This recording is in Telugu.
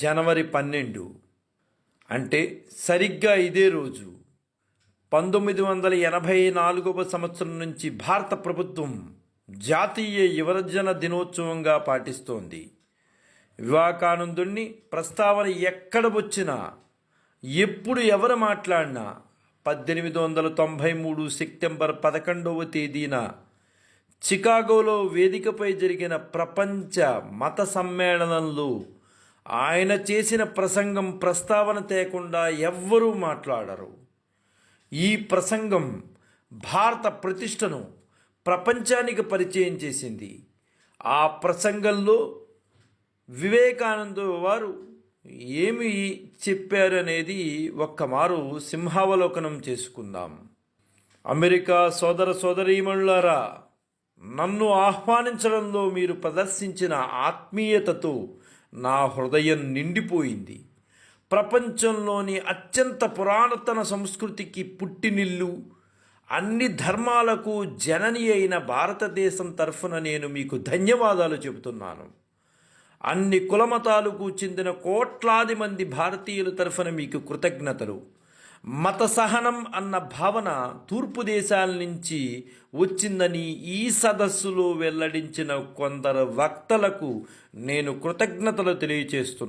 జనవరి 12 అంటే సరిగ్గా ఇదే రోజు 1984వ సంవత్సరం నుంచి భారత ప్రభుత్వం జాతీయ యువజన దినోత్సవంగా పాటిస్తోంది. వివేకానందుని ప్రస్తావన ఎక్కడ వచ్చినా, ఎప్పుడు ఎవరు మాట్లాడినా 1893 సెప్టెంబర్ 11వ తేదీన చికాగోలో వేదికపై జరిగిన ప్రపంచ మత సమ్మేళనంలో ఆయన చేసిన ప్రసంగం ప్రస్తావన తేకుండా ఎవ్వరూ మాట్లాడరు. ఈ ప్రసంగం భారత ప్రతిష్టను ప్రపంచానికి పరిచయం చేసింది. ఆ ప్రసంగంలో వివేకానంద వారు ఏమి చెప్పారనేది ఒక్కమారు సింహావలోకనం చేసుకుందాం. అమెరికా సోదర సోదరీమణులారా, నన్ను ఆహ్వానించడంలో మీరు ప్రదర్శించిన ఆత్మీయతతో నా హృదయం నిండిపోయింది. ప్రపంచంలోని అత్యంత పురాతన సంస్కృతికి పుట్టినిల్లు, అన్ని ధర్మాలకు జనని అయిన భారతదేశం తరఫున నేను మీకు ధన్యవాదాలు చెబుతున్నాను. అన్ని కులమతాలకు చెందిన కోట్లాది మంది భారతీయుల తరఫున మీకు కృతజ్ఞతలు. మత సహనం అన్న భావన తూర్పు దేశాల నుంచి వచ్చిందని ఈ సదస్సులో వెల్లడించిన కొందరు వక్తలకు నేను కృతజ్ఞతలు తెలియచేస్తున్నాను.